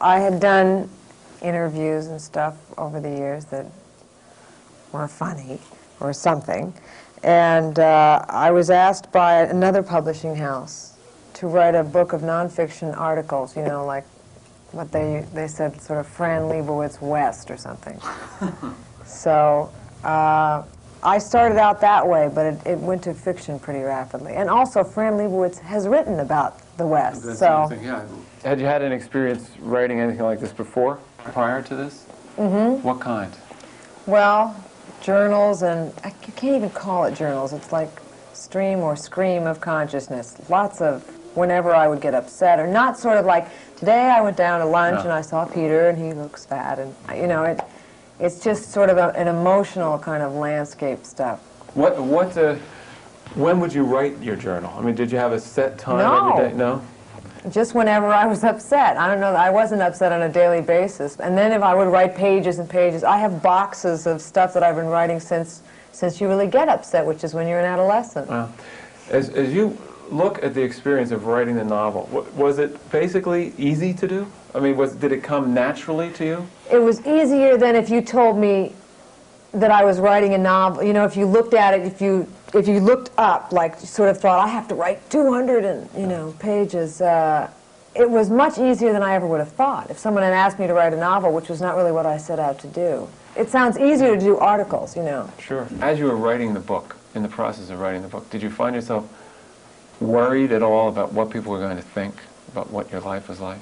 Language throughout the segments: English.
I had done interviews and stuff over the years that were funny or something, and I was asked by another publishing house to write a book of nonfiction articles, you know, like what they said, sort of Fran Lebowitz West or something. So I started out that way, but it went to fiction pretty rapidly. And also, Fran Lebowitz has written about the West. So, yeah. Had you had an experience writing anything like this before, prior to this? Mm-hmm. What kind? Well, journals, and you can't even call it journals. It's like stream or scream of consciousness. Lots of whenever I would get upset, or not sort of like, today I went down to lunch and I saw Peter and he looks fat, and you know, it's just sort of an emotional kind of landscape stuff. When would you write your journal? I mean, did you have a set time every day? No? Just whenever I was upset. I don't know, I wasn't upset on a daily basis. And then if I would write pages and pages, I have boxes of stuff that I've been writing since you really get upset, which is when you're an adolescent. Wow. As you look at the experience of writing the novel, was it basically easy to do? I mean, did it come naturally to you? It was easier than if you told me that I was writing a novel. You know, if you looked at it, if you looked up, like, sort of thought, I have to write 200 pages, it was much easier than I ever would have thought. If someone had asked me to write a novel, which was not really what I set out to do. It sounds easier to do articles, you know. Sure. As you were writing the book, in the process of writing the book, did you find yourself worried at all about what people were going to think about what your life was like?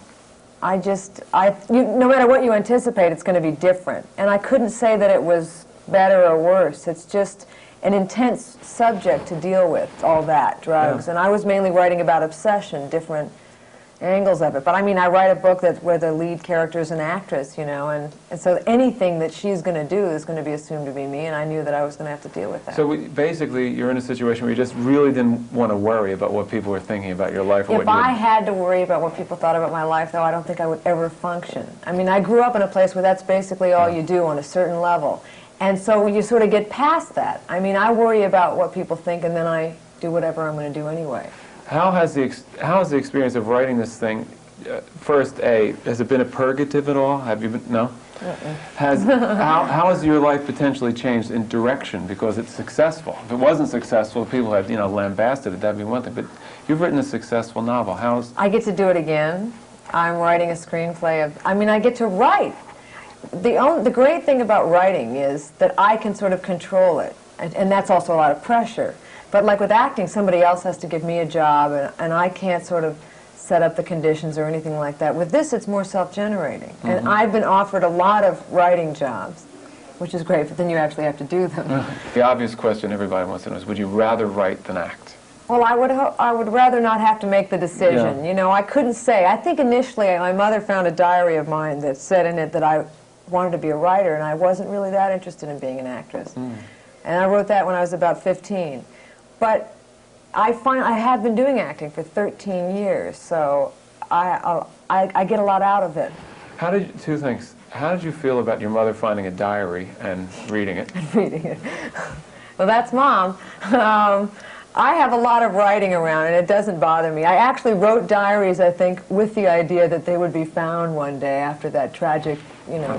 No matter what you anticipate, it's going to be different. And I couldn't say that it was better or worse. It's just an intense subject to deal with, all that, drugs. Yeah. And I was mainly writing about obsession, different angles of it. But I mean, I write a book where the lead character is an actress, you know, and so anything that she's going to do is going to be assumed to be me, and I knew that I was going to have to deal with that. So basically, you're in a situation where you just really didn't want to worry about what people were thinking about your life. If I had to worry about what people thought about my life, though, I don't think I would ever function. I mean, I grew up in a place where that's basically all you do on a certain level. And so you sort of get past that. I mean, I worry about what people think, and then I do whatever I'm going to do anyway. How has the experience of writing this thing, has it been a purgative at all? Have you been, no? How has your life potentially changed in direction because it's successful? If it wasn't successful, people had, lambasted it, that'd be one thing. But you've written a successful novel. I get to do it again. I'm writing a screenplay I get to write. The great thing about writing is that I can sort of control it, and that's also a lot of pressure. But like with acting, somebody else has to give me a job, and I can't sort of set up the conditions or anything like that. With this, it's more self-generating. Mm-hmm. And I've been offered a lot of writing jobs, which is great, but then you actually have to do them. The obvious question everybody wants to know is, would you rather write than act? Well, I would rather not have to make the decision. Yeah. You know, I couldn't say. I think initially my mother found a diary of mine that said in it that I wanted to be a writer, and I wasn't really that interested in being an actress. Mm. And I wrote that when I was about 15. But I have been doing acting for 13 years, so I get a lot out of it. Two things. How did you feel about your mother finding a diary and reading it? Reading it. Well, that's Mom. I have a lot of writing around, and it doesn't bother me. I actually wrote diaries, I think, with the idea that they would be found one day after that tragic,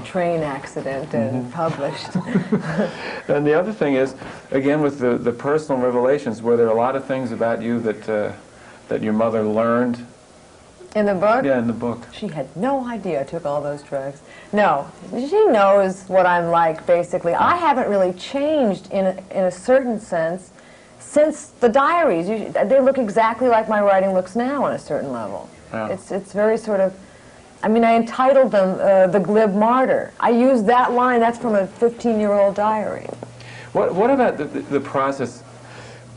train accident and published. And the other thing is, again, with the personal revelations, were there a lot of things about you that your mother learned? In the book? Yeah, in the book. She had no idea I took all those drugs. No, she knows what I'm like, basically. I haven't really changed in a certain sense since the diaries. They look exactly like my writing looks now on a certain level. Yeah. It's very sort of, I entitled them The Glib Martyr. I used that line, that's from a 15-year-old diary. What about the process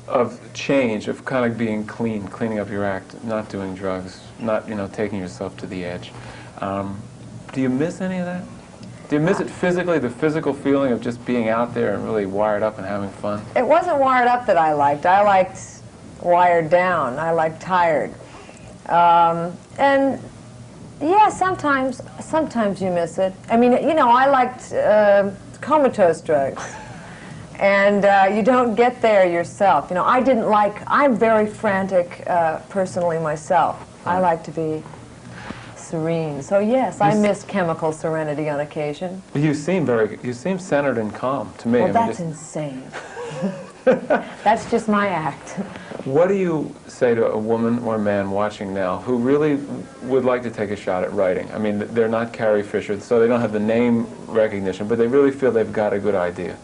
of change, of kind of being clean, cleaning up your act, not doing drugs, not, taking yourself to the edge? Do you miss any of that? Do you miss it physically, the physical feeling of just being out there and really wired up and having fun? It wasn't wired up that I liked. I liked wired down. I liked tired. And yeah, sometimes you miss it. I liked comatose drugs. And you don't get there yourself. I'm very frantic personally myself. I like to be serene. So yes, I miss chemical serenity on occasion. You seem centered and calm to me. Well, I mean, that's insane. That's just my act. what do you say to a woman or man watching now who really would like to take a shot at writing? I mean, they're not Carrie Fisher, so they don't have the name recognition, but they really feel they've got a good idea.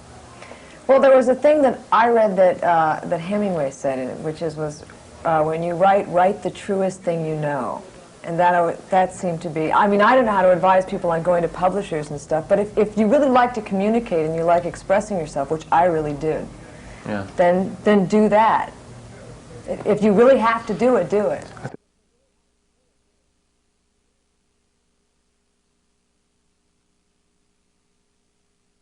Well, there was a thing that I read that Hemingway said in it, which was when you write the truest thing you know. And that seemed to be, I mean, I don't know how to advise people on going to publishers and stuff, but if you really like to communicate and you like expressing yourself, which I really do, yeah, then do that. If you really have to do it, do it.